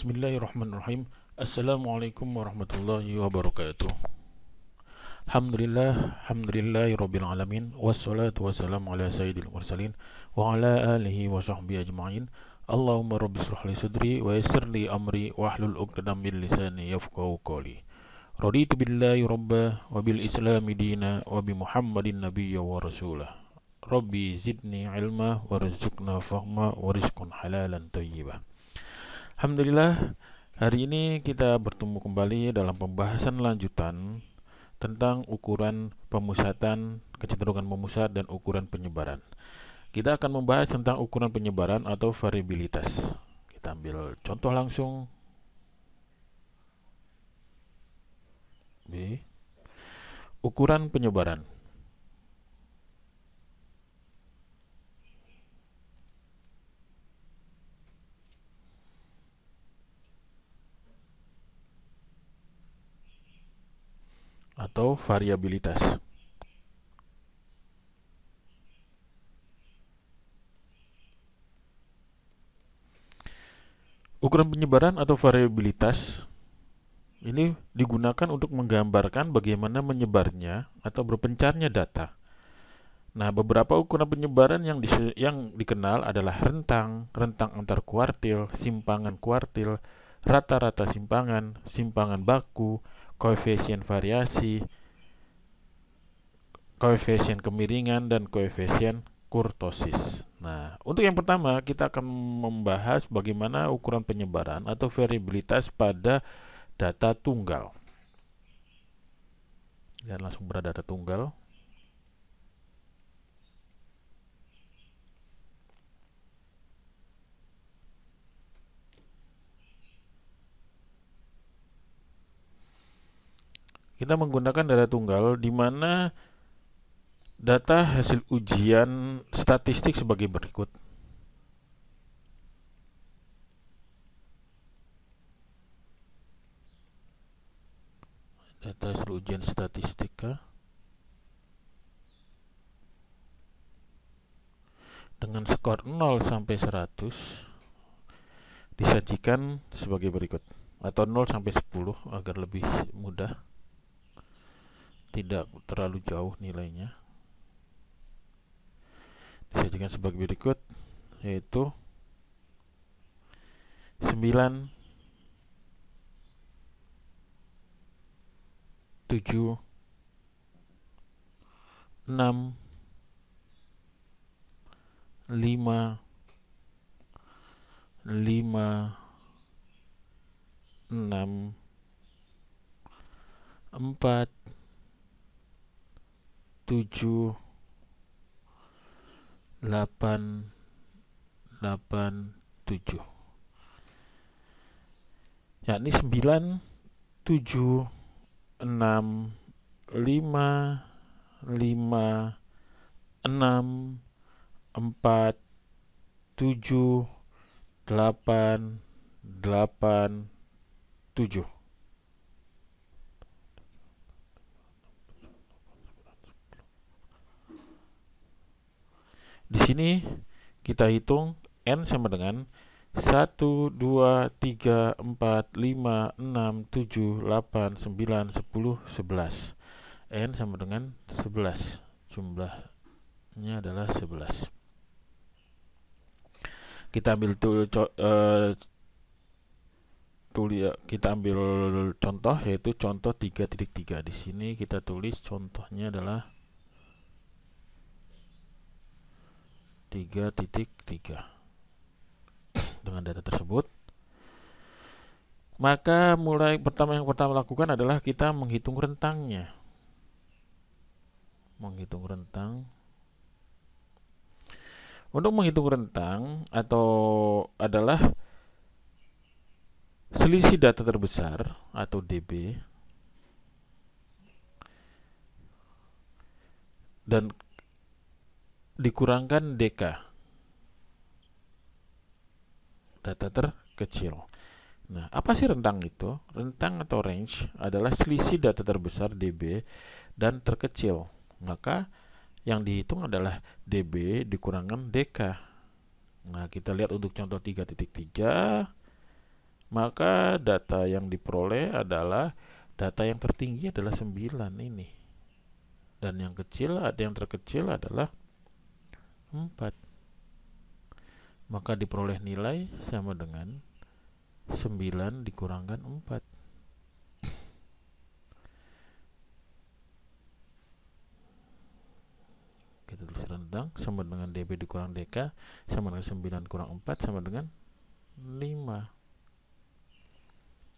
Bismillahirrahmanirrahim. Assalamualaikum warahmatullahi wabarakatuh. Alhamdulillahirabbil alamin wassalatu wassalamu ala sayyidil mursalin wa ala alihi wa sahbihi ajma'in. Allahumma rabbi shrah li sadri wa yassir li amri wahlul 'uqdatam min lisani yafqahu qawli. Raditu billahi rabba wa bil islami dina wa bi Muhammadin nabiyya wa rasulah. Rabbi zidni ilma warzuqna fahma wa rizqan halalan thayyibah. Alhamdulillah, hari ini kita bertemu kembali dalam pembahasan lanjutan tentang ukuran pemusatan, kecenderungan memusat, dan ukuran penyebaran. Kita akan membahas tentang ukuran penyebaran atau variabilitas. Kita ambil contoh langsung. B. Ukuran penyebaran atau variabilitas. Ukuran penyebaran atau variabilitas ini digunakan untuk menggambarkan bagaimana menyebarnya atau berpencarnya data. Nah, beberapa ukuran penyebaran yang dikenal adalah rentang antar kuartil, simpangan kuartil, rata-rata simpangan, simpangan baku, koefisien variasi, koefisien kemiringan, dan koefisien kurtosis. Nah, untuk yang pertama kita akan membahas bagaimana ukuran penyebaran atau variabilitas pada data tunggal. Lihat langsung pada data tunggal. Kita menggunakan data tunggal di mana data hasil ujian statistik sebagai berikut. Data hasil ujian statistika dengan skor 0 sampai 100 disajikan sebagai berikut, atau 0 sampai 10 agar lebih mudah, tidak terlalu jauh nilainya. Disajikan sebagai berikut, yaitu 9, 7, 6, 5, 6, 4, 7, 8, 7. Yakni 9, 7, 6, 5, 6, 4, 7, 8, 7. Di sini kita hitung N sama dengan 1, 2, 3, 4, 5, 6, 7, 8, 9, 10, 11. N sama dengan 11. Jumlahnya adalah 11. Kita ambil kita ambil contoh, yaitu contoh 3.3. Di sini kita tulis contohnya adalah 3.3. Dengan data tersebut, maka yang pertama lakukan adalah kita menghitung rentangnya. Menghitung rentang. Untuk menghitung rentang adalah selisih data terbesar atau DB dan dikurangkan DK, data terkecil. Nah, apa sih rentang itu? Rentang atau range adalah selisih data terbesar DB dan terkecil. Maka yang dihitung adalah DB dikurangkan DK. Nah, kita lihat untuk contoh 3.3, Maka data yang diperoleh adalah data yang tertinggi adalah 9 ini. Dan yang terkecil adalah 4. Maka diperoleh nilai sama dengan 9 dikurangkan 4. Kita tulis rentang sama dengan DB dikurang DK sama dengan 9 kurang 4 sama dengan 5.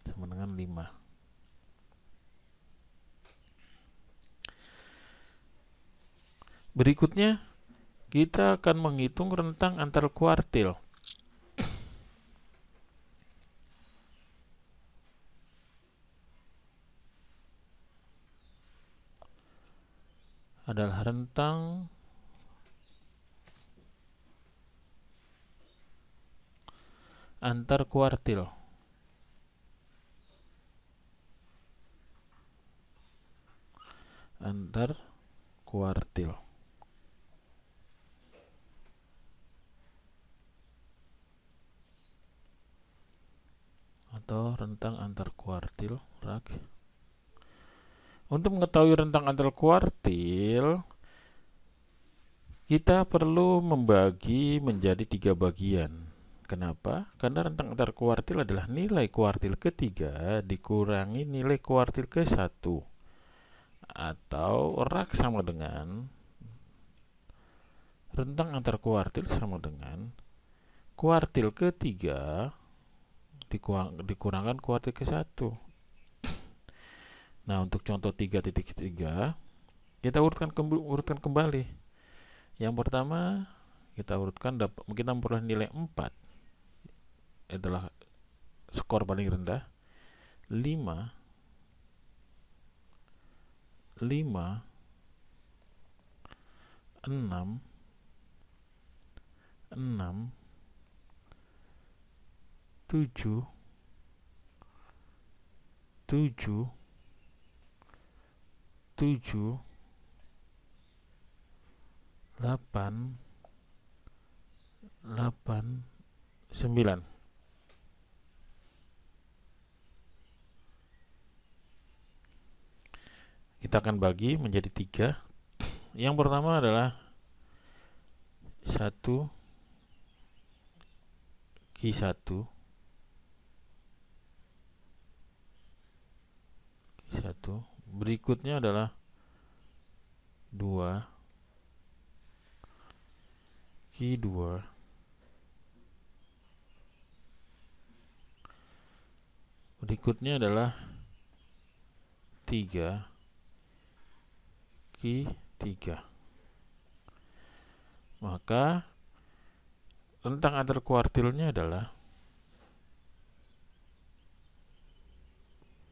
Sama dengan 5. Berikutnya kita akan menghitung rentang antar kuartil. Adalah rentang antar kuartil. Antar kuartil. Atau rentang antar kuartil, RAK. Untuk mengetahui rentang antar kuartil, kita perlu membagi menjadi 3 bagian. Kenapa? Karena rentang antar kuartil adalah nilai kuartil ketiga dikurangi nilai kuartil ke-1. Atau RAK sama dengan rentang antar kuartil sama dengan kuartil ketiga dikurangkan kuartil ke-1. Nah, untuk contoh 3.3 kita urutkan kembali. Yang pertama kita urutkan, kita memperoleh nilai 4 adalah skor paling rendah. 5 6 7 8 9. Kita akan bagi menjadi 3. Yang pertama adalah 1 Q1. Berikutnya adalah 2 Q2. Berikutnya adalah 3 Q3. Maka rentang antar kuartilnya adalah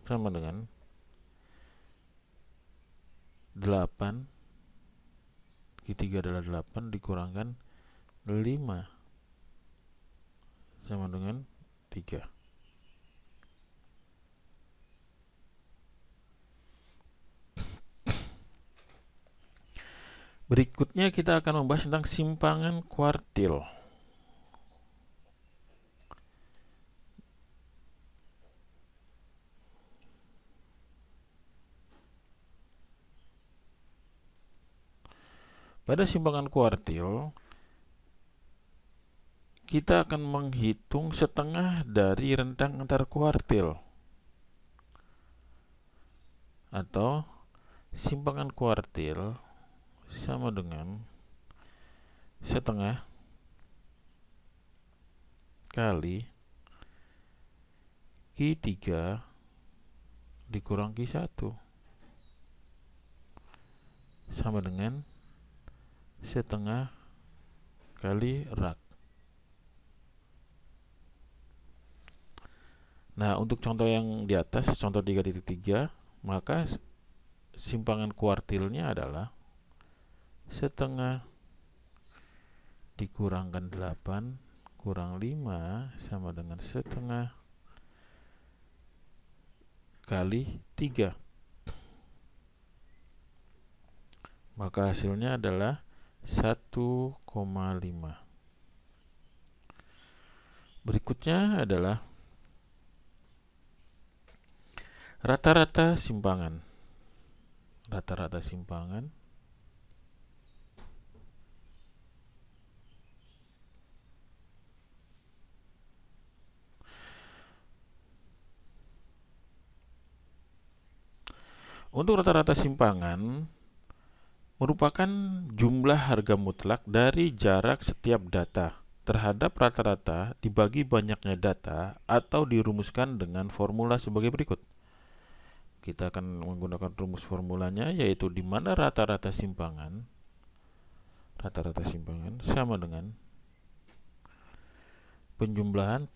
sama dengan 8. Q3 adalah 8 dikurangkan 5 sama dengan 3. Berikutnya kita akan membahas tentang simpangan kuartil. Pada simpangan kuartil, kita akan menghitung setengah dari rentang antar kuartil. Atau simpangan kuartil sama dengan setengah kali Q3 dikurang Q1 sama dengan setengah kali RAK. Nah, untuk contoh yang di atas, contoh 3.3, maka simpangan kuartilnya adalah setengah dikurangkan 8 kurang 5 sama dengan setengah kali 3. Maka hasilnya adalah 1,5. Berikutnya adalah Rata-rata simpangan. Rata-rata simpangan untuk rata-rata simpangan merupakan jumlah harga mutlak dari jarak setiap data terhadap rata-rata dibagi banyaknya data atau dirumuskan dengan formula sebagai berikut. Kita akan menggunakan rumus formulanya, yaitu di mana rata-rata simpangan sama dengan penjumlahan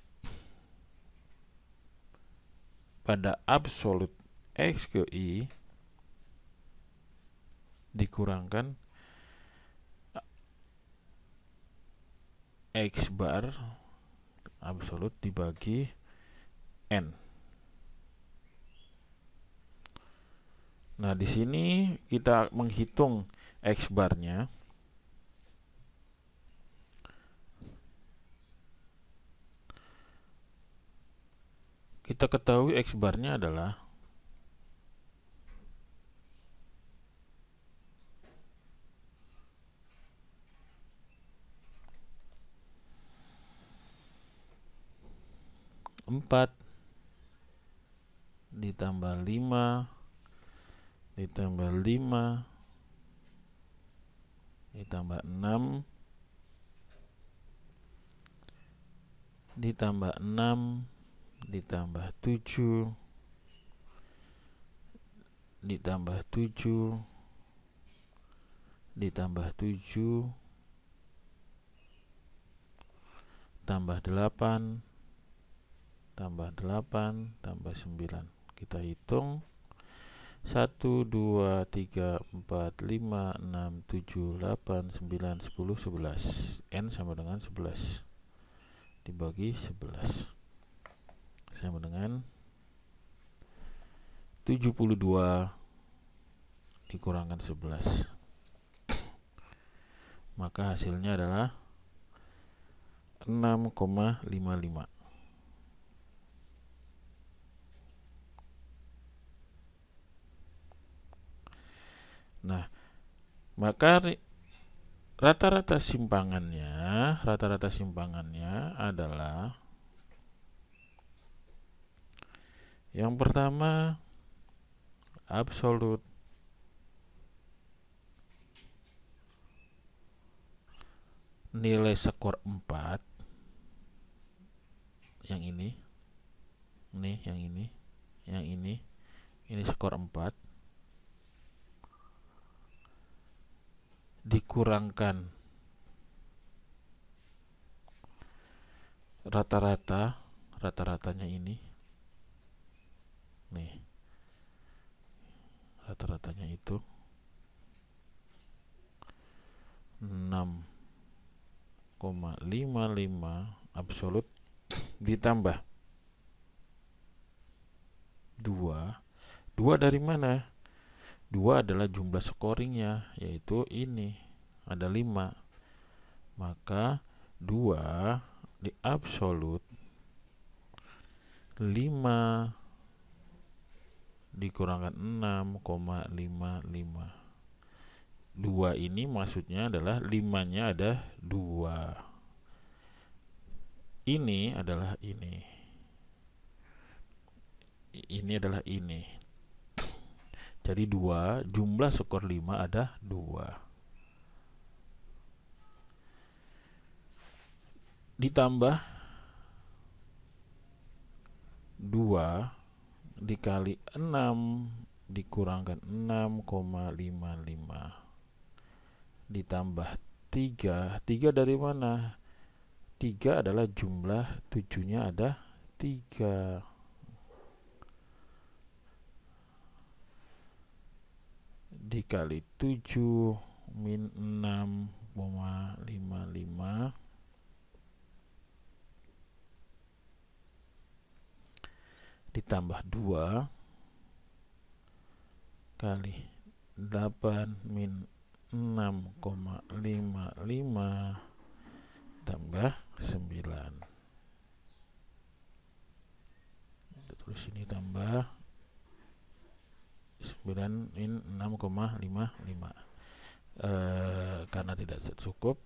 pada absolut X ke I dikurangkan X bar absolut dibagi N. Nah, di sini kita menghitung X barnya. Kita ketahui X barnya adalah empat ditambah 5 ditambah 5 ditambah 6 ditambah 6 ditambah 7 ditambah 7 ditambah 7 tambah 8 tambah 8 tambah 9. Kita hitung 1, 2, 3, 4, 5, 6, 7, 8, 9, 10, 11. N sama dengan 11 dibagi 11 sama dengan 72 dikurangkan 11. Maka hasilnya adalah 6,55. Nah, maka rata-rata simpangannya adalah yang pertama absolut nilai skor 4, yang ini skor 4 dikurangkan rata-ratanya ini, rata-ratanya itu 6,55 absolut ditambah 2 dari mana? 2 adalah jumlah scoringnya, yaitu ini ada 5. Maka 2 di absolut 5 dikurangkan 6,55. 2 ini maksudnya adalah 5-nya ada 2. Ini adalah ini. Ini adalah ini. Jadi 2 jumlah skor 5 ada 2. Ditambah 2 dikali 6 dikurangkan 6,55 ditambah 3 dari mana? 3 adalah jumlah 7-nya ada 3. Dikali 7 min 6,55 ditambah 2 kali 8 min 6,55 tambah 9. Kita tulis ini tambah 9 min 6,55. Karena tidak cukup,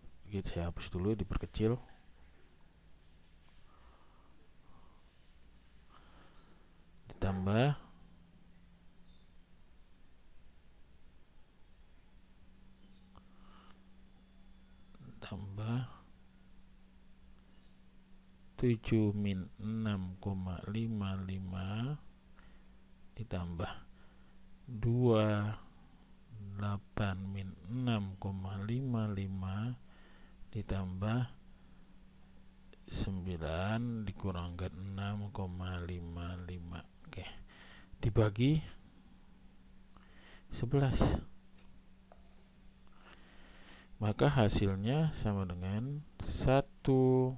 saya hapus dulu, diperkecil. Ditambah tambah 7 min 6,55 ditambah 28 min 6,55 ditambah 9 dikurangkan 6,55. Oke, dibagi 11, maka hasilnya sama dengan 1,223.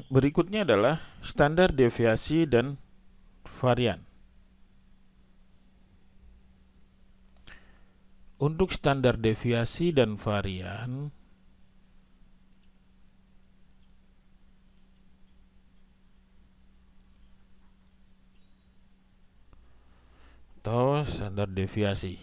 Berikutnya adalah standar deviasi dan varian. Untuk standar deviasi dan varian, atau standar deviasi,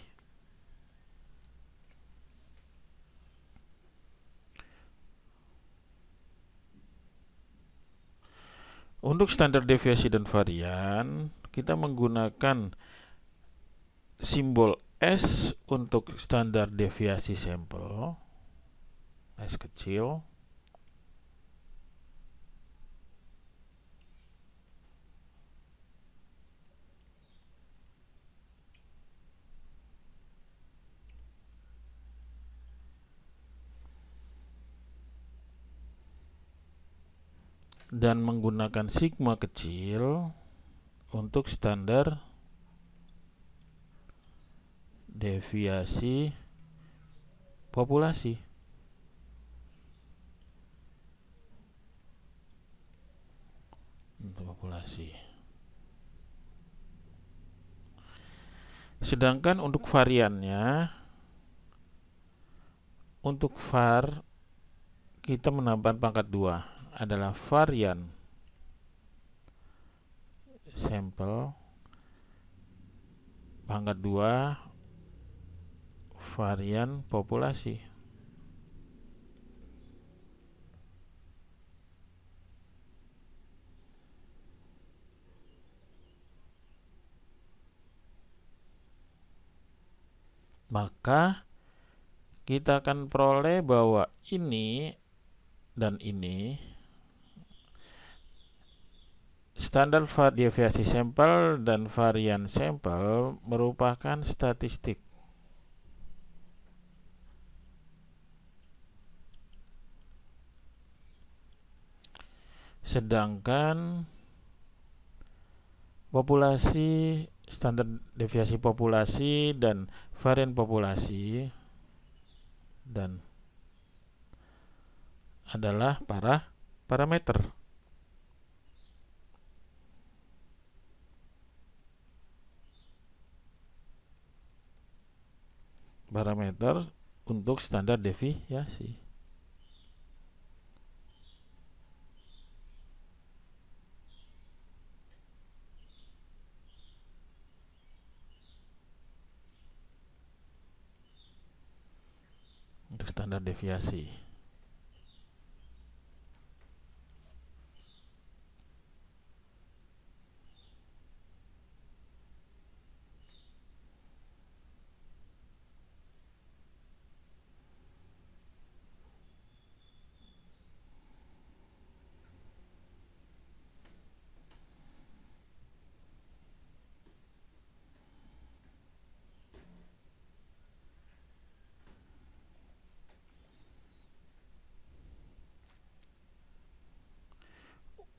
untuk standar deviasi dan varian kita menggunakan simbol S untuk standar deviasi sampel, S kecil, dan menggunakan sigma kecil untuk standar deviasi populasi. Untuk populasi. Sedangkan untuk variannya, untuk var kita menambahkan pangkat 2 adalah varian sampel, pangkat 2 varian populasi. Maka kita akan peroleh bahwa ini dan ini standar deviasi sampel dan varian sampel merupakan statistik. Sedangkan populasi, standar deviasi populasi dan varian populasi dan adalah parameter. Parameter untuk standar deviasi. Untuk standar deviasi.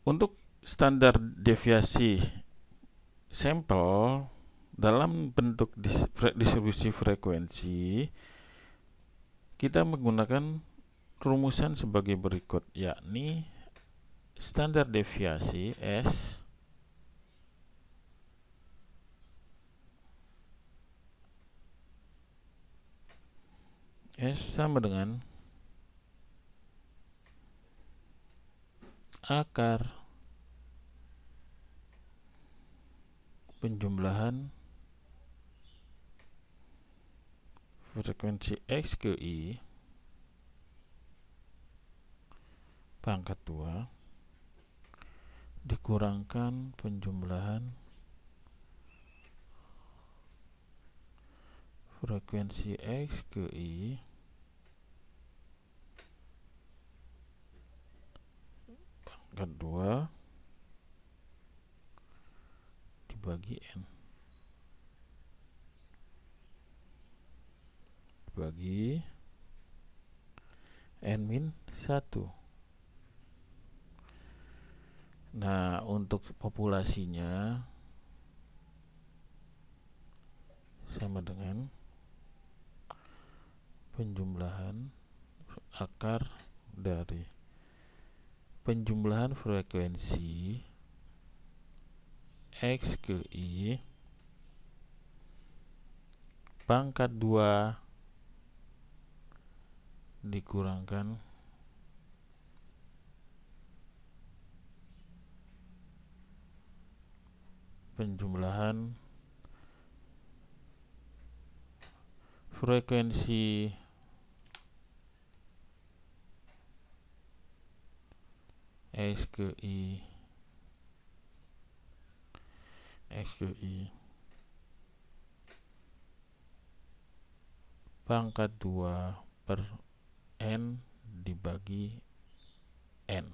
Untuk standar deviasi sampel dalam bentuk distribusi frekuensi, kita menggunakan rumusan sebagai berikut, yakni standar deviasi S sama dengan akar penjumlahan frekuensi X ke I pangkat 2 dikurangkan penjumlahan frekuensi X ke I pangkat 2 dibagi N bagi N-1. Nah, untuk populasinya sama dengan penjumlahan akar dari penjumlahan frekuensi X ke I pangkat 2 dikurangkan penjumlahan frekuensi X ke I pangkat 2 per N dibagi N.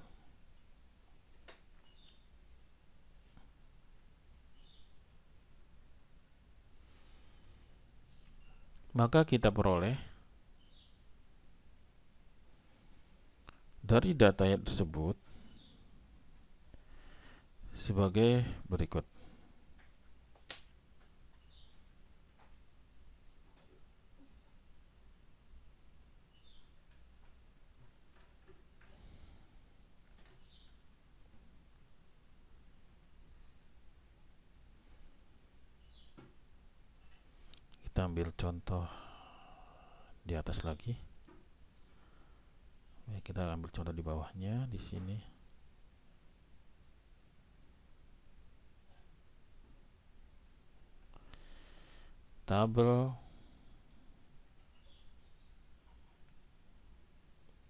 Maka kita peroleh dari data tersebut sebagai berikut. Kita ambil contoh di atas lagi. Kita ambil contoh di bawahnya di sini. Tabel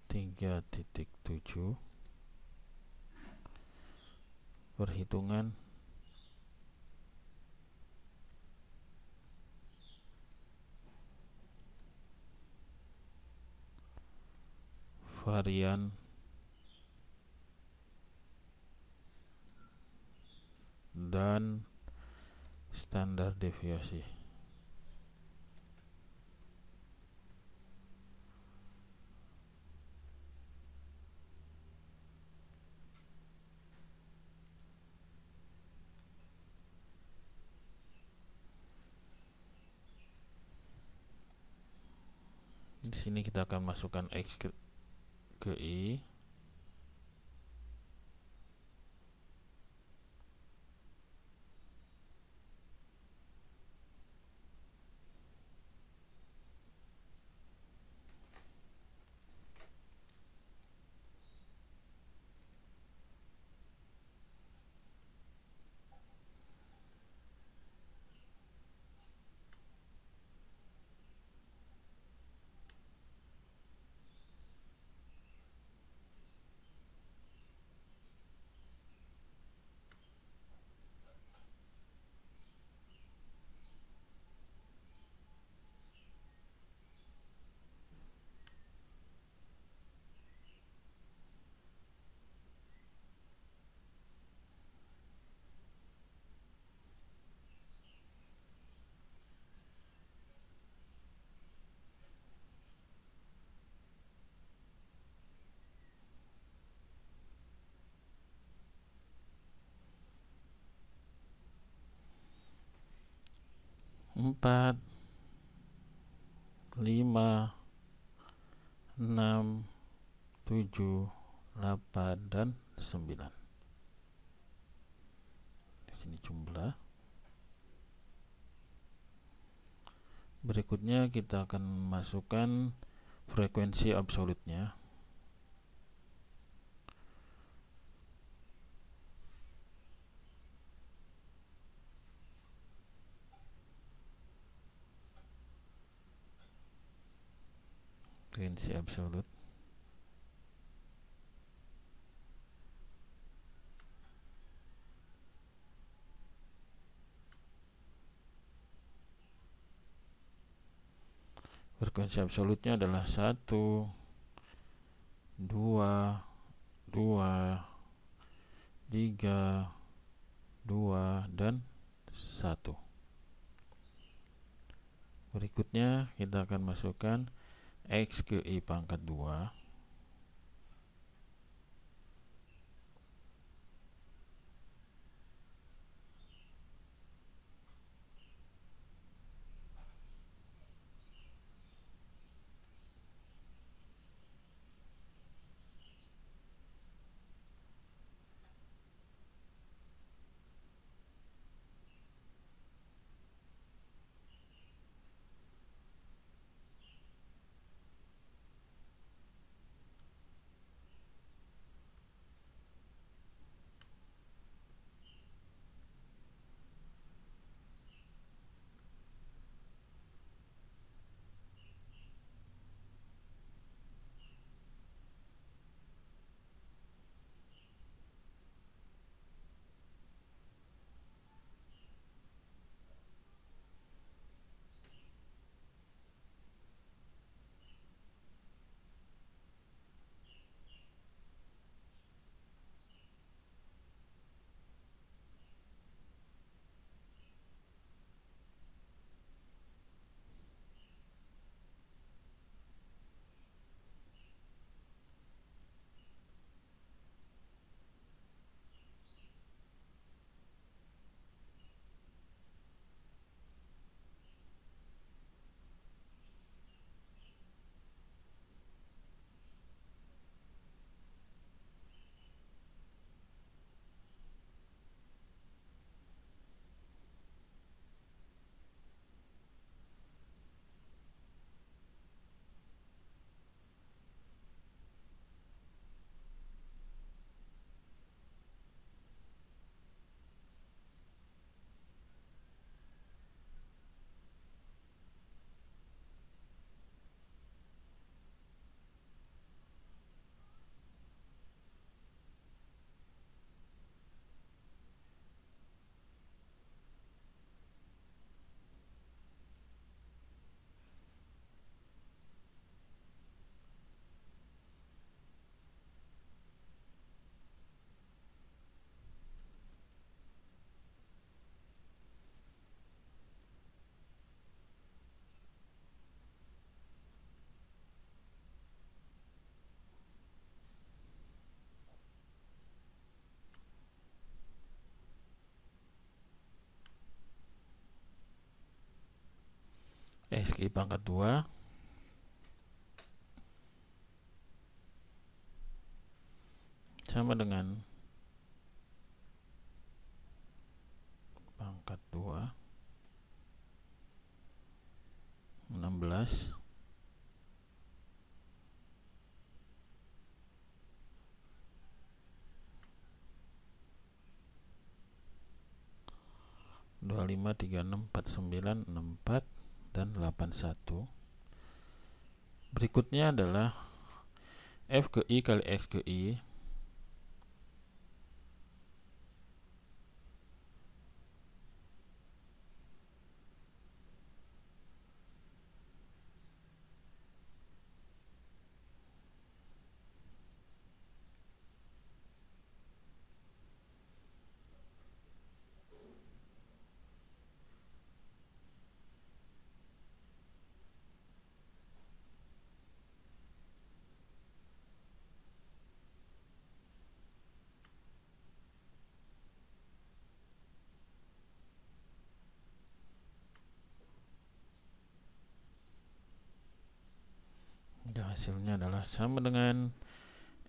3.7 perhitungan varian dan standar deviasi. Di sini kita akan masukkan X ke I. Empat, 5, 6, 7, 8 dan 9. Di sini jumlah. Berikutnya kita akan masukkan frekuensi absolutnya. Frekuensi absolut. Frekuensi absolutnya adalah 1, 2, 2, 3, 2, dan 1. Berikutnya kita akan masukkan X ke I pangkat 2. X ke I pangkat 2 sama dengan pangkat 2 16 25 36 49 64 dan 81. Berikutnya adalah F ke I kali X ke I. Dan hasilnya adalah sama dengan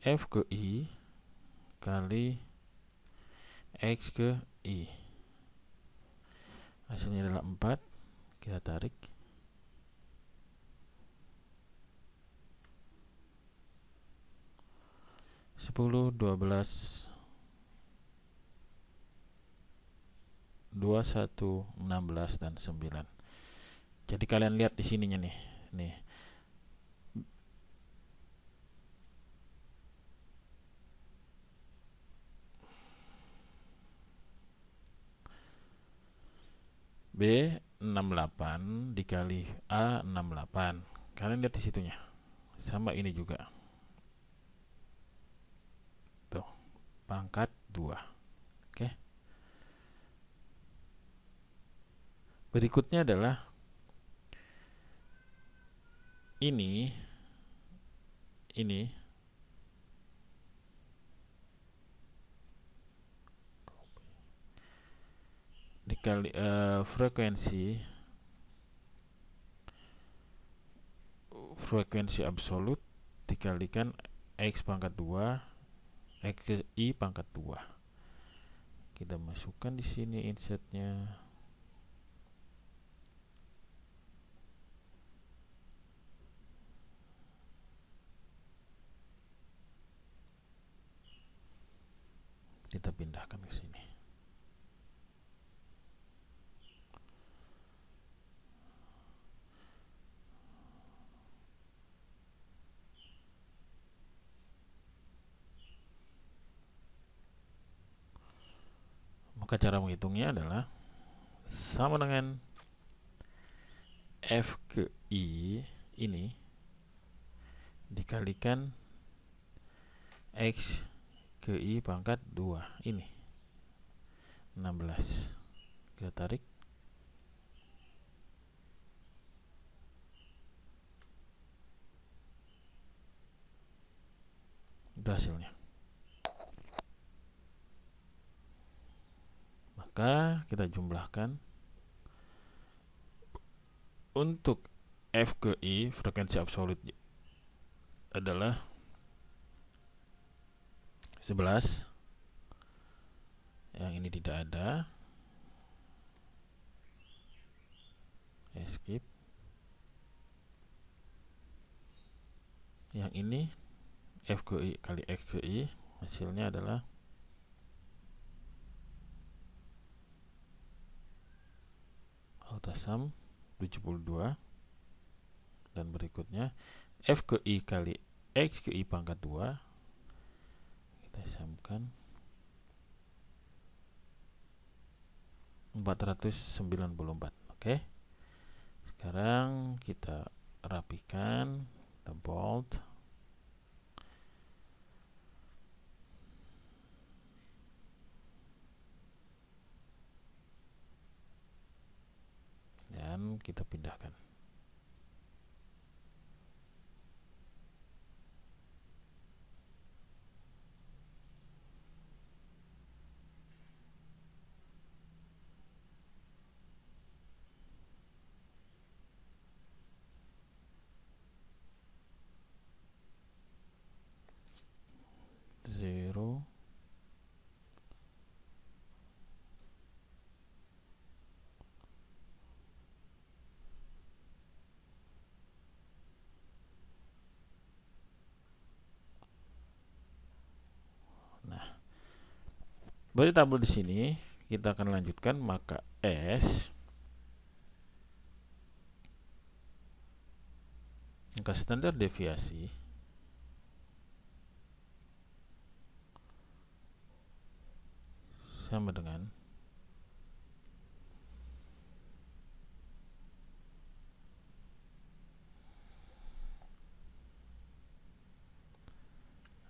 F ke I kali X ke I. Hasilnya adalah 4. Kita tarik. Sepuluh, 12, 21, 16, dan 9. Jadi kalian lihat di sininya nih. Nih. B 68 dikali A 68. Kalian lihat di situnya. Sama ini juga. Tuh, pangkat 2. Oke. Berikutnya adalah ini dikali frekuensi absolut dikalikan X pangkat 2 X ke I pangkat 2. Kita masukkan di sini insertnya. Kita pindahkan ke sini. Maka cara menghitungnya adalah sama dengan F ke I ini dikalikan X ke I pangkat 2 ini 16. Kita tarik. Itu hasilnya. Maka kita jumlahkan. Untuk F ke I frekuensi absolut adalah 11. Yang ini tidak ada. Skip. Yang ini F ke I kali X ke I hasilnya adalah autasam 72. Dan berikutnya F ke I kali X ke I pangkat 2. Kita samakan 494. Oke. Sekarang kita rapikan, kita bold. Dan kita pindahkan. Berarti tabel di sini kita akan lanjutkan. Maka S angka standar deviasi sama dengan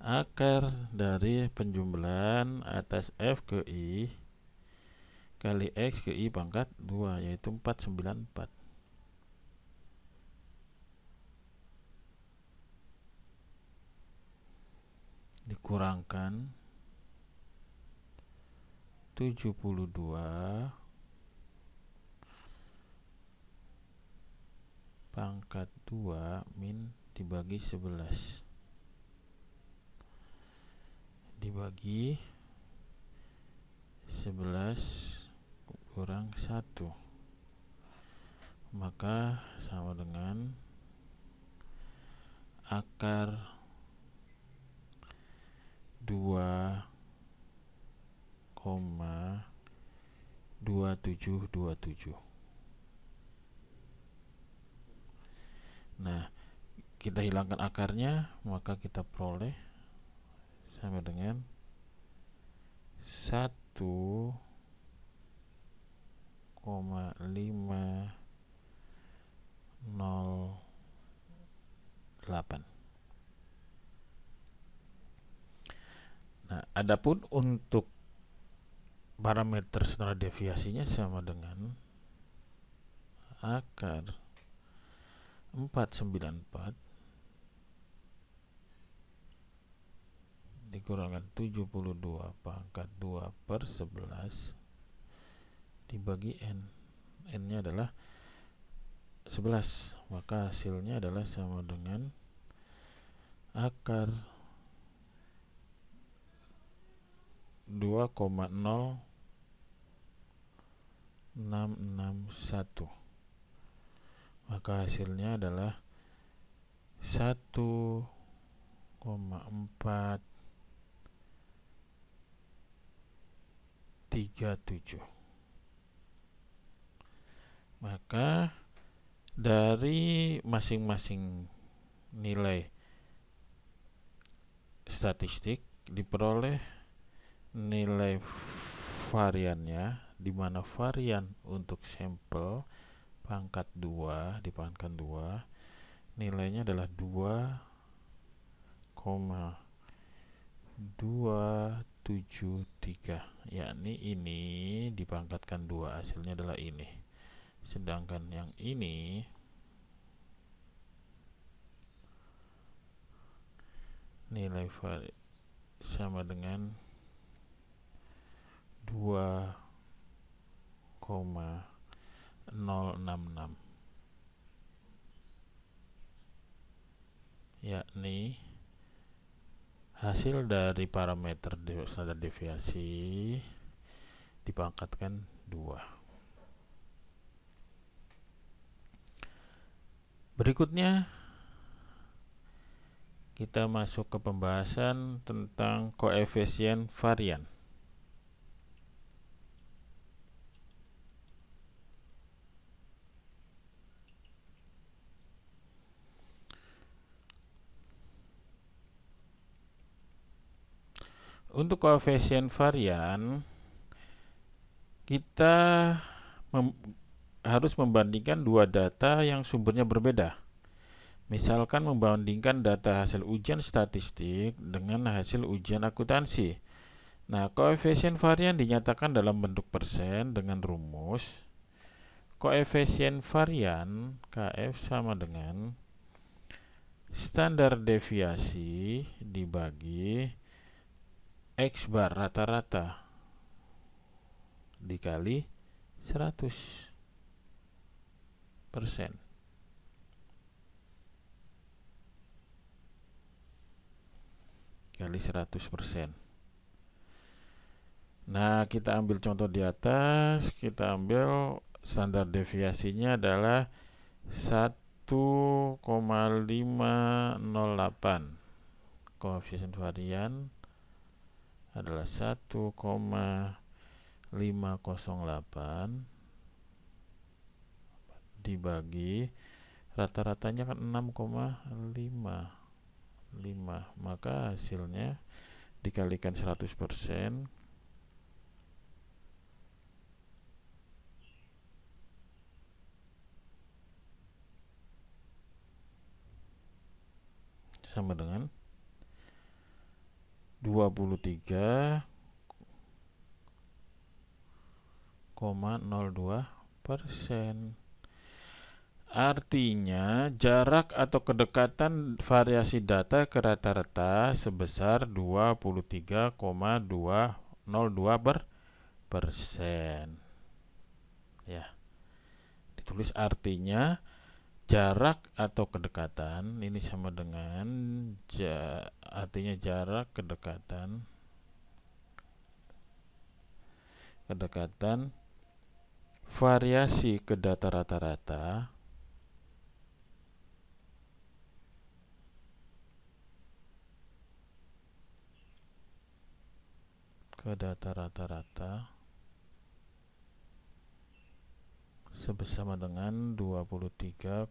akar dari penjumlahan atas F ke I kali X ke I pangkat 2, yaitu 494. Dikurangkan 72 pangkat 2 min dibagi 11. dibagi 11 kurang 1, maka sama dengan akar 2,2727. Nah, kita hilangkan akarnya, maka kita peroleh sama dengan 1,508. Nah, adapun untuk parameter standar deviasinya sama dengan akar 494 dikurangkan 72 pangkat 2 per 11 dibagi N. N nya adalah 11, maka hasilnya adalah sama dengan akar 2,0661, maka hasilnya adalah 1,437. Maka dari masing-masing nilai statistik diperoleh nilai variannya, di mana varian untuk sampel pangkat 2 dipangkat 2 nilainya adalah 2,273, yakni ini dipangkatkan 2, hasilnya adalah ini. Sedangkan yang ini nilai sama dengan 2,066, yakni hasil dari parameter standar deviasi dipangkatkan 2. Berikutnya kita masuk ke pembahasan tentang koefisien varian. Untuk koefisien varian, kita harus membandingkan dua data yang sumbernya berbeda. Misalkan membandingkan data hasil ujian statistik dengan hasil ujian akuntansi. Nah, koefisien varian dinyatakan dalam bentuk persen dengan rumus koefisien varian KF sama dengan standar deviasi dibagi X bar rata-rata dikali 100%. Kali 100%. Nah, kita ambil contoh di atas, kita ambil standar deviasinya adalah 1,508. Koefisien varian adalah 1,508 dibagi rata-ratanya kan 6,55, maka hasilnya dikalikan 100% sama dengan 23,02%. Artinya jarak atau kedekatan variasi data ke rata-rata sebesar 23,202%. Ya, ditulis artinya jarak atau kedekatan ini sama dengan artinya jarak kedekatan kedekatan variasi ke data rata-rata sebesar dengan 23,02%.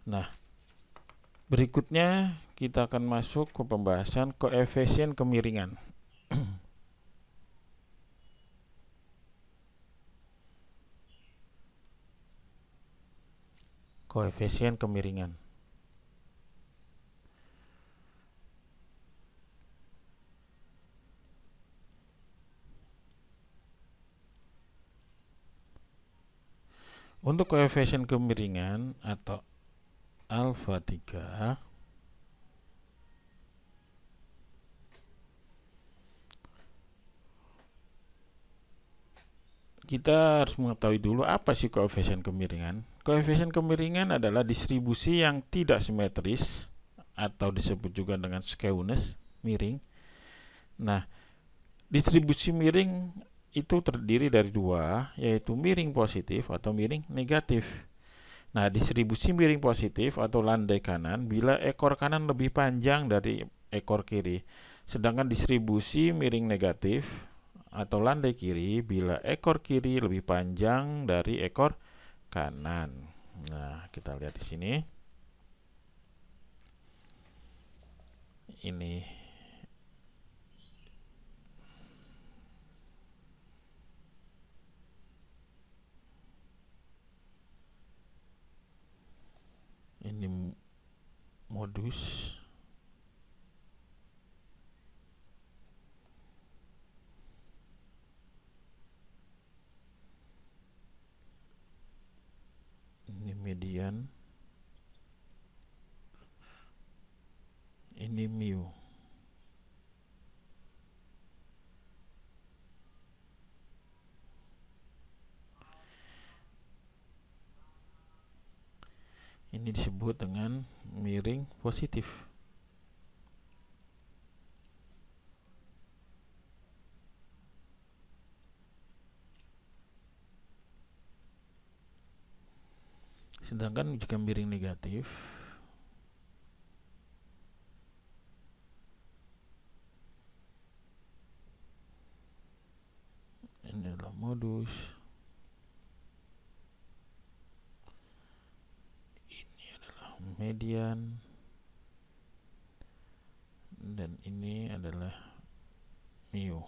Nah, berikutnya kita akan masuk ke pembahasan koefisien kemiringan. Koefisien kemiringan. Untuk koefisien kemiringan atau alfa 3, kita harus mengetahui dulu apa sih koefisien kemiringan. Koefisien kemiringan adalah distribusi yang tidak simetris atau disebut juga dengan skewness, miring. Nah, distribusi miring itu terdiri dari dua, yaitu miring positif atau miring negatif. Nah, distribusi miring positif atau landai kanan bila ekor kanan lebih panjang dari ekor kiri. Sedangkan distribusi miring negatif atau landai kiri bila ekor kiri lebih panjang dari ekor kanan. Nah, kita lihat di sini. Ini modus ini median, ini mu. Ini disebut dengan miring positif. Sedangkan jika miring negatif, ini adalah modus, ini adalah median, dan ini adalah mu.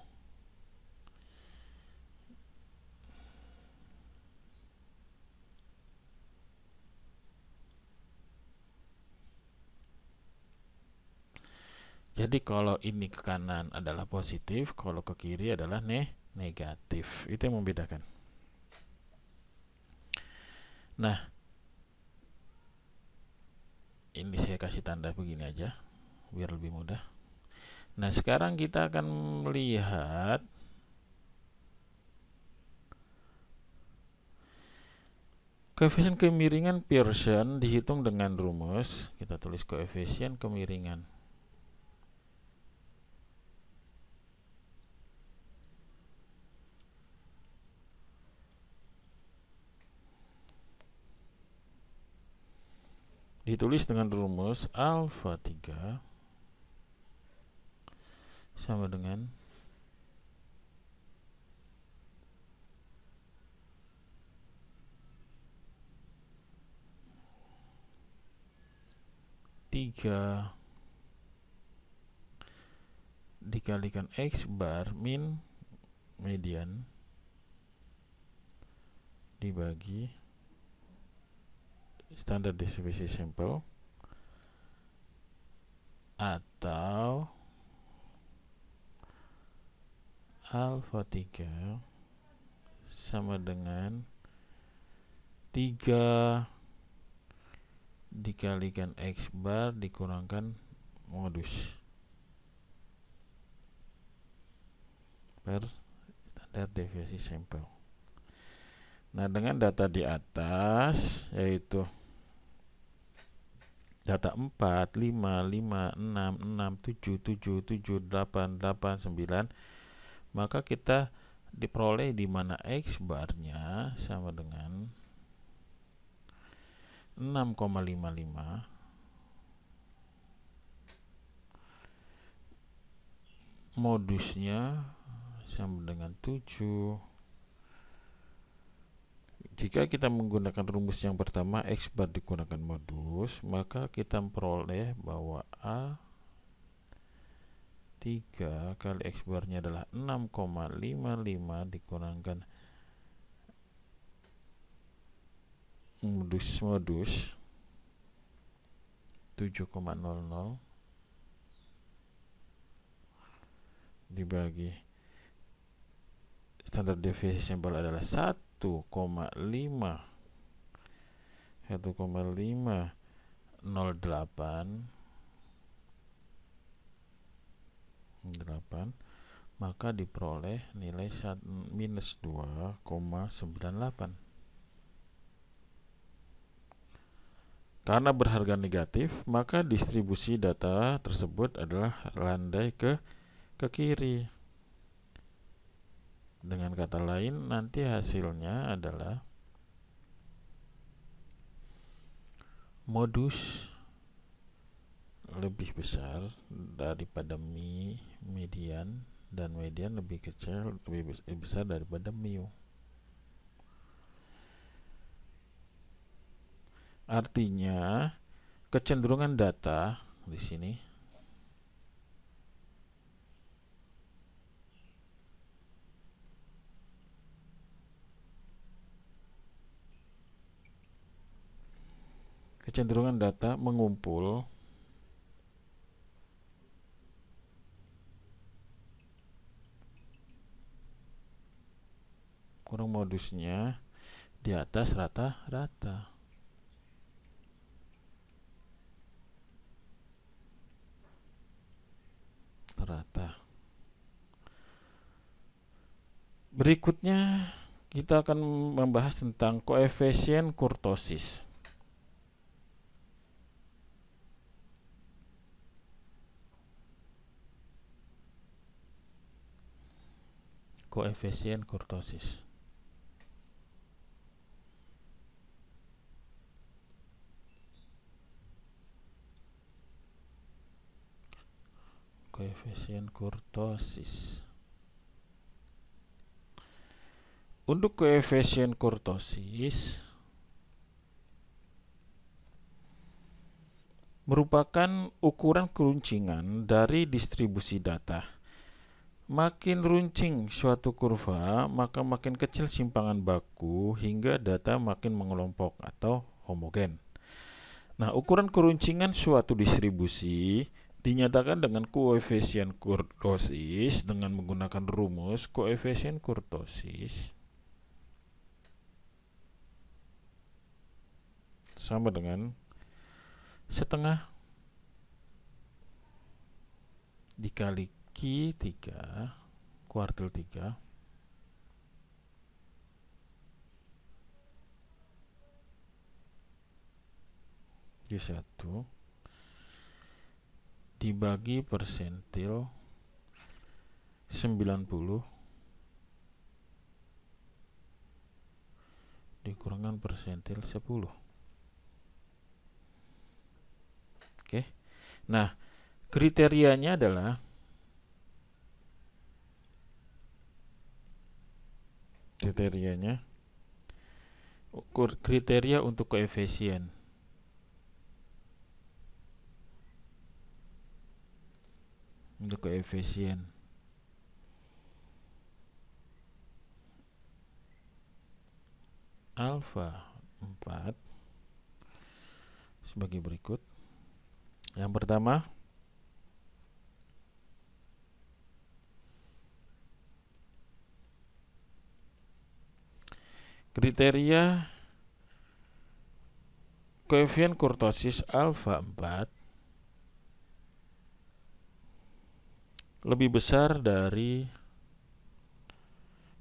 Jadi kalau ini ke kanan adalah positif, kalau ke kiri adalah negatif. Itu yang membedakan. Nah, ini saya kasih tanda begini aja biar lebih mudah. Nah, sekarang kita akan melihat koefisien kemiringan Pearson dihitung dengan rumus. Kita tulis koefisien kemiringan. Ditulis dengan rumus alfa 3 sama dengan 3 dikalikan X bar min median dibagi standar deviasi sampel, atau alfa 3 sama dengan 3 dikalikan X bar dikurangkan modus per standar deviasi sampel. Nah, dengan data di atas, yaitu data 4, 5, 5, 6, 6, 7, 7, 7, 8, 8, 9, maka kita diperoleh di mana X barnya sama dengan 6,55, modusnya sama dengan 7. Jika kita menggunakan rumus yang pertama, X bar digunakan modus, maka kita memperoleh bahwa A 3 kali X barnya adalah 6,55 dikurangkan modus 7,00 dibagi standar deviasi sampel adalah 1,508 maka diperoleh nilai minus 2,98. Karena berharga negatif, maka distribusi data tersebut adalah landai ke kiri. Dengan kata lain, nanti hasilnya adalah modus lebih besar daripada median, dan median lebih kecil, lebih besar daripada mu. Artinya kecenderungan data di sini mengumpul kurang modusnya di atas rata-rata. Berikutnya kita akan membahas tentang koefisien kurtosis. Koefisien kurtosis. Koefisien kurtosis. Untuk koefisien kurtosis merupakan ukuran keruncingan dari distribusi data. Makin runcing suatu kurva, maka makin kecil simpangan baku hingga data makin mengelompok atau homogen. Nah, ukuran keruncingan suatu distribusi dinyatakan dengan koefisien kurtosis dengan menggunakan rumus koefisien kurtosis sama dengan setengah dikali Q3 kuartil 3 Q1 dibagi persentil 90 dikurangkan persentil 10. Oke. Nah, kriterianya adalah kriteria untuk koefisien. Untuk koefisien alfa 4 sebagai berikut. Yang pertama, kriteria koefisien kurtosis alfa 4 lebih besar dari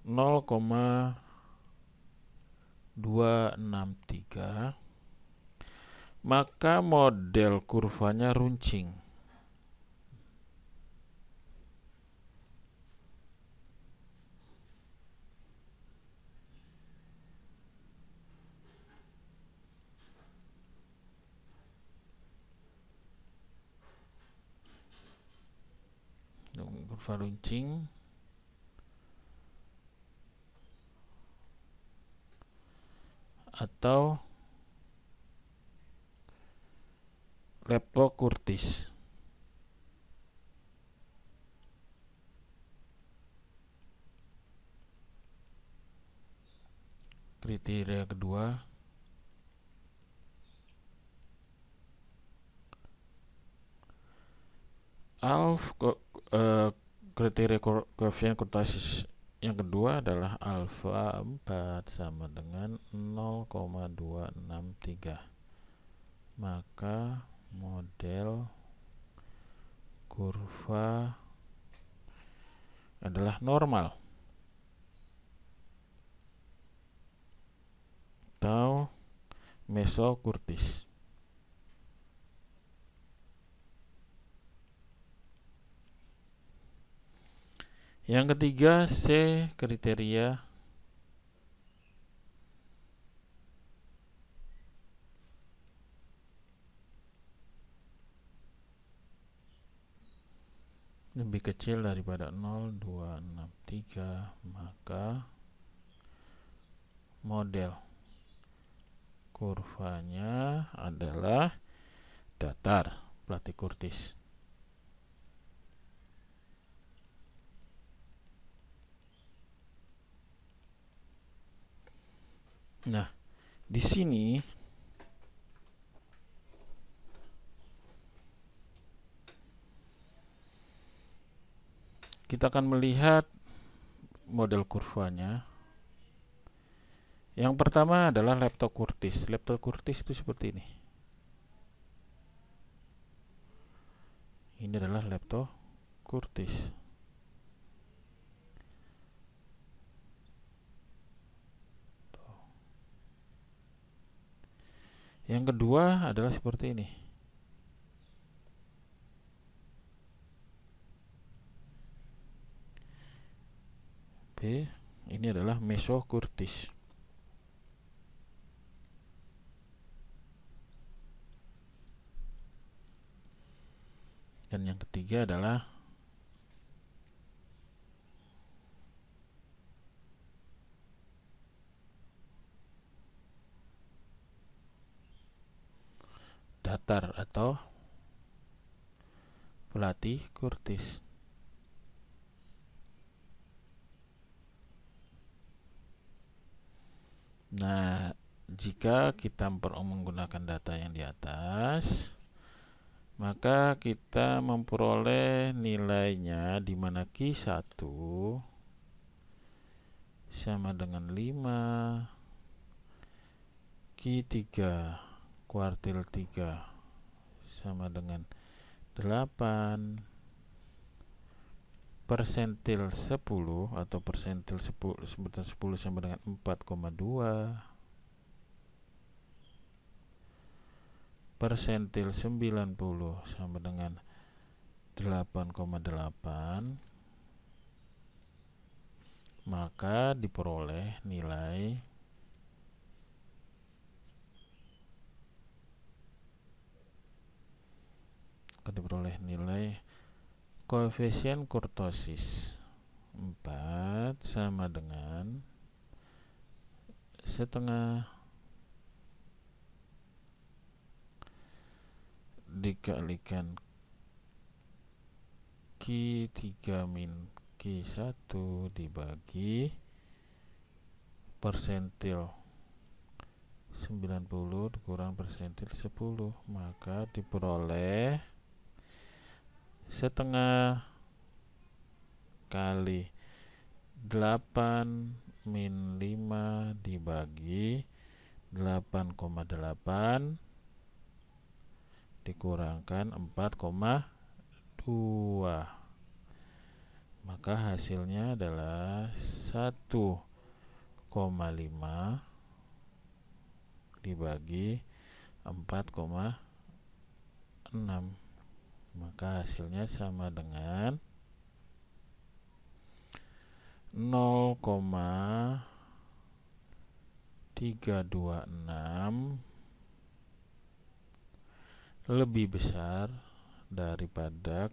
0,263 maka model kurvanya runcing. Kurva runcing atau Leptokurtis. Kriteria kedua, kriteria koefisien kurtosis yang kedua adalah alfa 4 sama dengan 0,263. Maka model kurva adalah normal atau mesokurtis. Yang ketiga, C kriteria lebih kecil daripada 0,263, maka model kurvanya adalah datar platykurtis. Nah, di sini kita akan melihat model kurvanya. Yang pertama adalah leptokurtis. Leptokurtis itu seperti ini. Ini adalah leptokurtis. Yang kedua adalah seperti ini. B, ini adalah mesokurtis. Dan yang ketiga adalah datar atau platykurtis. Nah, jika kita menggunakan data yang di atas, maka kita memperoleh nilainya di mana Q1 sama dengan 5, Q3 kuartil 3 sama dengan 8, persentil 10 atau persentil 10 sama dengan 4,2, persentil 90 sama dengan 8,8, maka diperoleh nilai koefisien kurtosis 4 sama dengan setengah dikalikan Q3 min Q1 dibagi persentil 90 dikurang persentil 10, maka diperoleh setengah kali 8 min 5 dibagi 8,8 dikurangkan 4,2, maka hasilnya adalah 1,5 dibagi 4,6. Maka hasilnya sama dengan 0,326 lebih besar daripada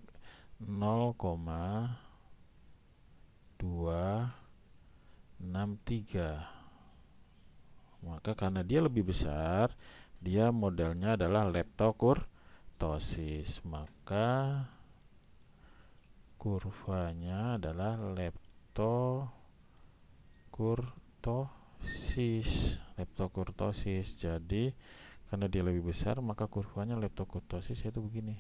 0,263. Maka karena dia lebih besar, dia modelnya adalah leptokurtosis. Maka kurvanya adalah leptokurtosis. Jadi karena dia lebih besar, maka kurvanya leptokurtosis yaitu begini.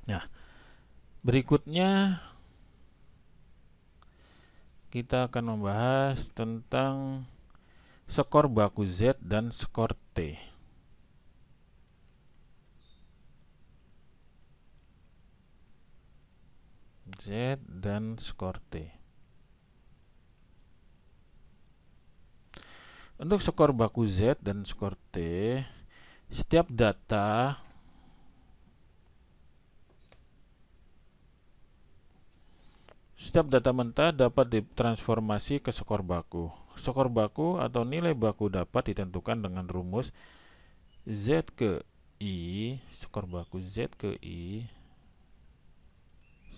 Nah, berikutnya kita akan membahas tentang skor baku Z dan skor T. Z dan skor T. Untuk skor baku Z dan skor T, setiap data mentah dapat ditransformasi ke skor baku. Skor baku atau nilai baku dapat ditentukan dengan rumus Z ke I, skor baku Z ke I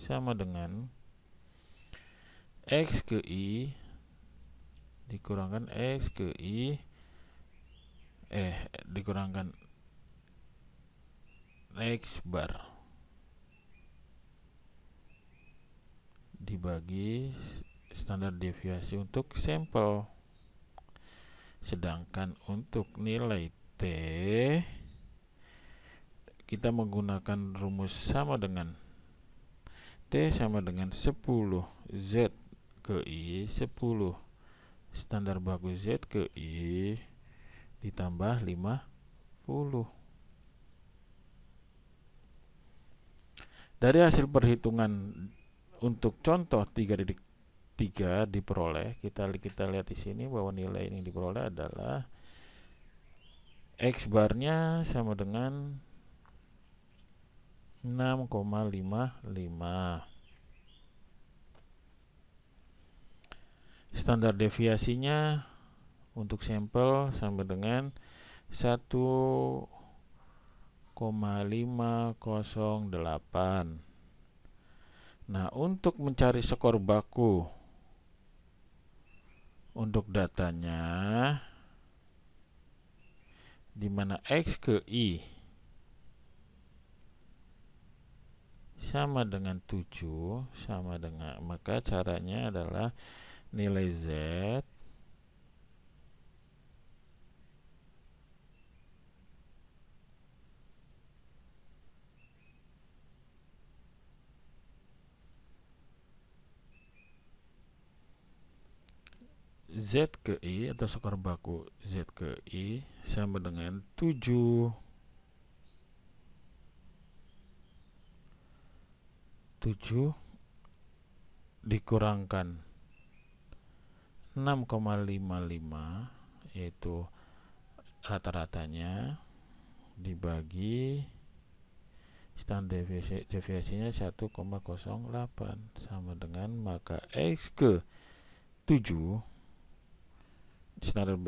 sama dengan X ke I dikurangkan X ke I dikurangkan X bar dibagi standar deviasi untuk sampel. Sedangkan untuk nilai T kita menggunakan rumus sama dengan T sama dengan 10 Z ke I, 10 standar baku Z ke I ditambah 50. Dari hasil perhitungan untuk contoh 3.3 diperoleh, kita lihat di sini bahwa nilai yang diperoleh adalah X barnya sama dengan 6,55. Standar deviasinya untuk sampel sama dengan 1,508. Nah, untuk mencari skor baku untuk datanya, di mana X ke I sama dengan 7, maka caranya adalah nilai Z ke I atau skor baku Z ke I sama dengan 7 dikurangkan 6,55 yaitu rata-ratanya dibagi standar deviasinya 1,08 sama dengan, maka X ke 7 standar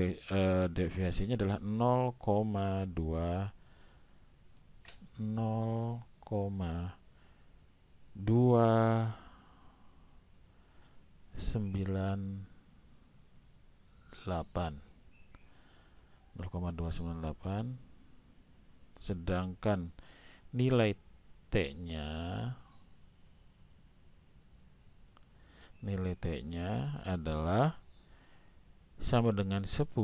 deviasinya adalah 0,298. Sedangkan nilai T-nya adalah sama dengan 10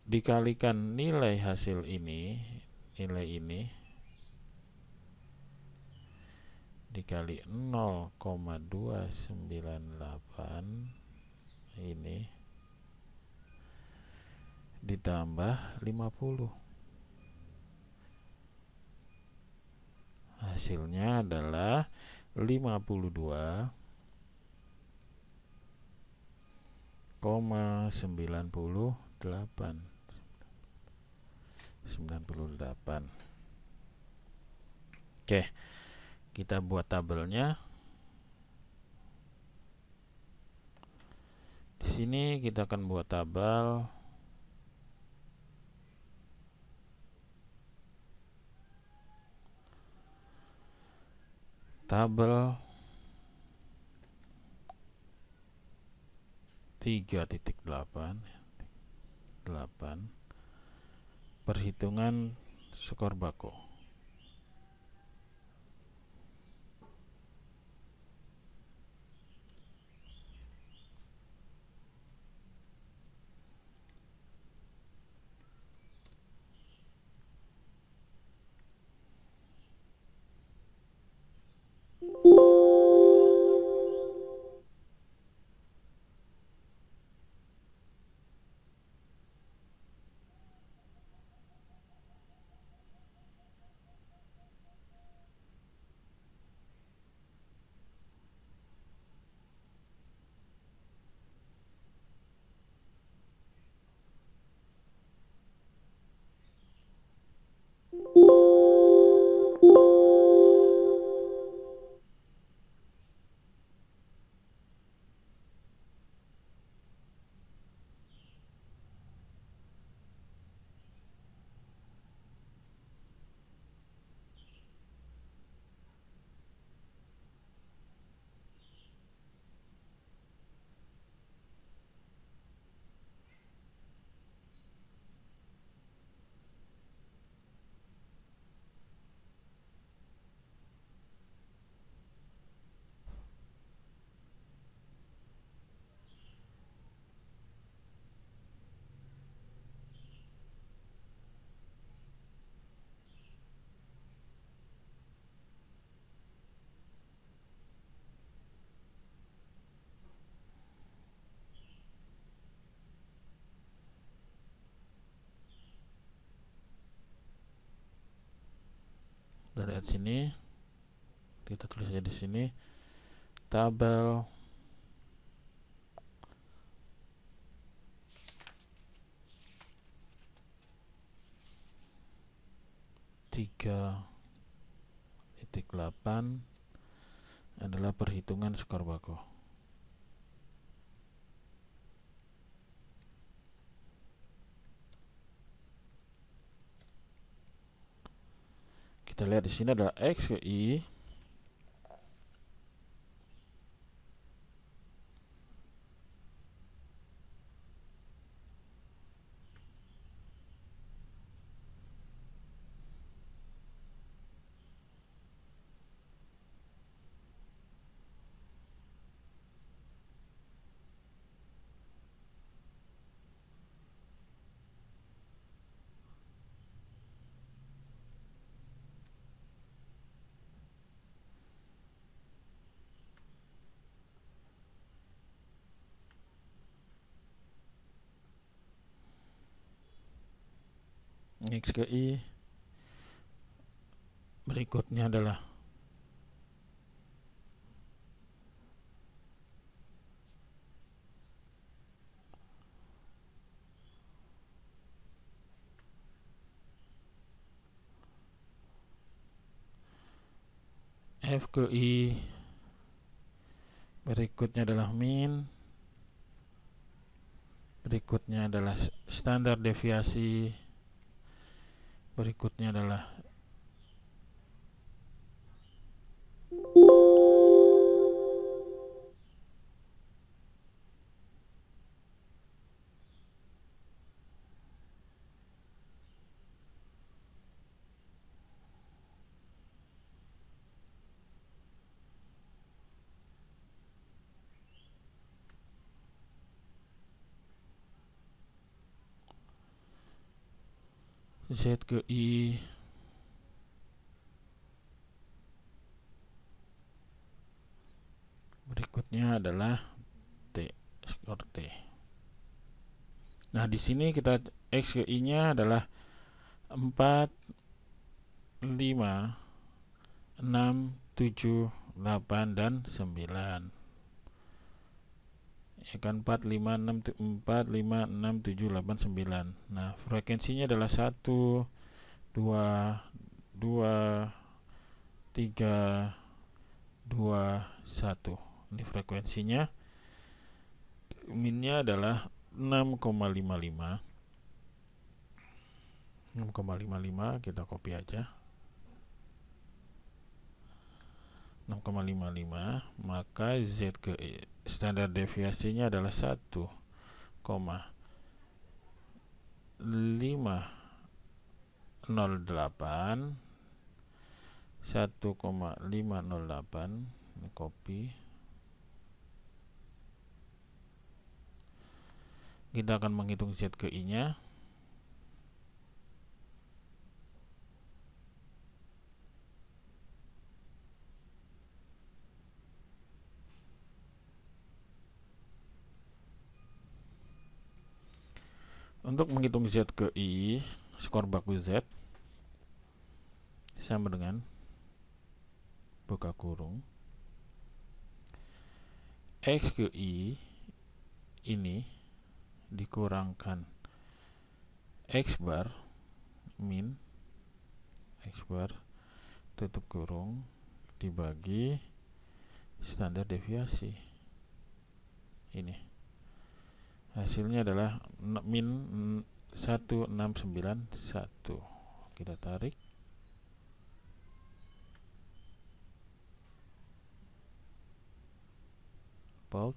dikalikan nilai hasil ini, dikali 0,298 ini ditambah 50. Hasilnya adalah 52,5 98. Oke, kita buat tabelnya. Di sini kita akan buat tabel tabel 3.8 perhitungan skor bako. Dari sini kita tulis aja di sini tabel tiga titik 8 adalah perhitungan skor bako. Kita lihat di sini adalah X ke Y X ke Y berikutnya adalah F ke Y, berikutnya adalah min, berikutnya adalah standar deviasi, berikutnya adalah Z ke I, berikutnya adalah T, skor T. Nah, di sini kita X ke Y-nya adalah 4, 5, 6, 7, 8, dan 9. ya kan, 4 5 6 4 5 6 7 8 9. Nah, frekuensinya adalah 1 2 2 3 2 1. Ini frekuensinya. Minnya adalah 6,55. 6,55 kita copy aja. 6,55, maka Z ke I, standar deviasinya adalah 1,508. 1,508. Ini copy. Kita akan menghitung Z ke I nya. Untuk menghitung Z ke I, skor baku Z sama dengan buka kurung X ke I ini dikurangkan X bar min X bar tutup kurung dibagi standar deviasi. Ini hasilnya adalah min 1691. Kita tarik. Bold,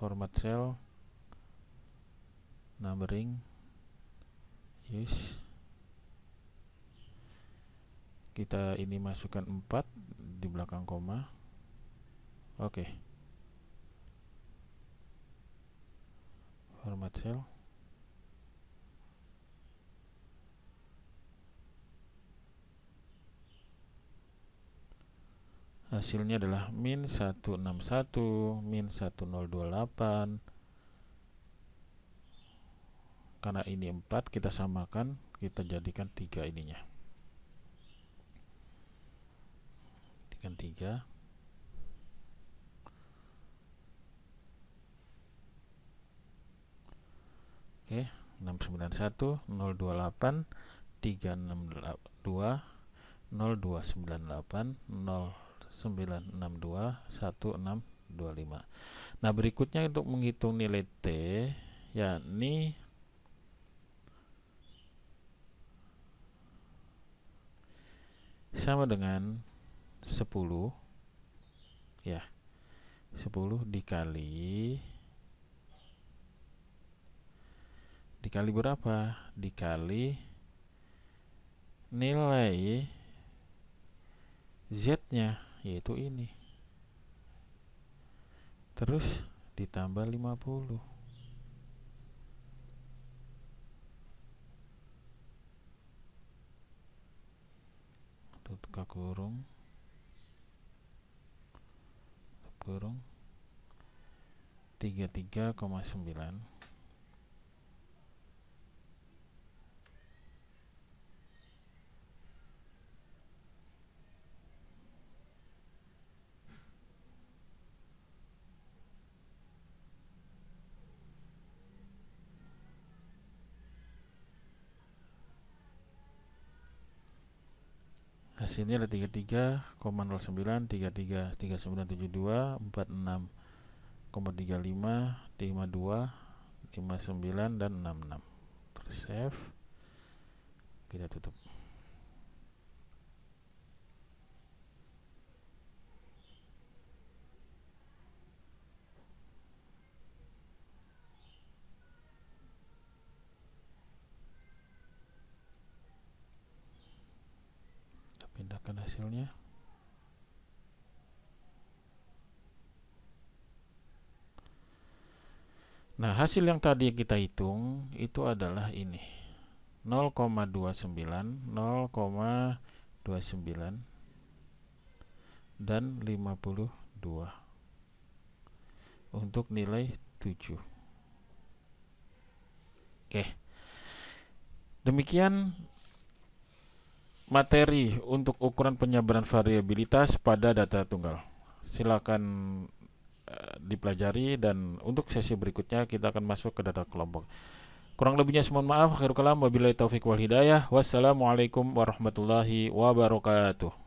format cell, numbering, use. Kita ini masukkan 4 di belakang koma. Oke. Format cell. Hasilnya adalah min 161, min 1028. Karena ini 4, kita samakan, kita jadikan 3 ininya. Jadikan 3. Oke, 691, 028, 362, 0298, 0962, 1625. Nah, berikutnya untuk menghitung nilai T, yakni sama dengan 10 ya, 10 dikali berapa? Dikali nilai Z nya, yaitu ini, terus ditambah 50. Buka kurung, kurung 33,9. Hasilnya ada 33,09, 33, 3972, 46,35, 52, 59 dan 66. Terus save. Kita tutup. Kita pindahkan hasilnya. Nah, hasil yang tadi kita hitung itu adalah ini. 0,29, 0,29 dan 52 untuk nilai 7. Oke. Demikian materi untuk ukuran penyabaran variabilitas pada data tunggal. Silakan dipelajari, dan untuk sesi berikutnya kita akan masuk ke data kelompok. Kurang lebihnya mohon maaf. Akhirul kalam, wabillahi taufik wal hidayah. Wassalamualaikum warahmatullahi wabarakatuh.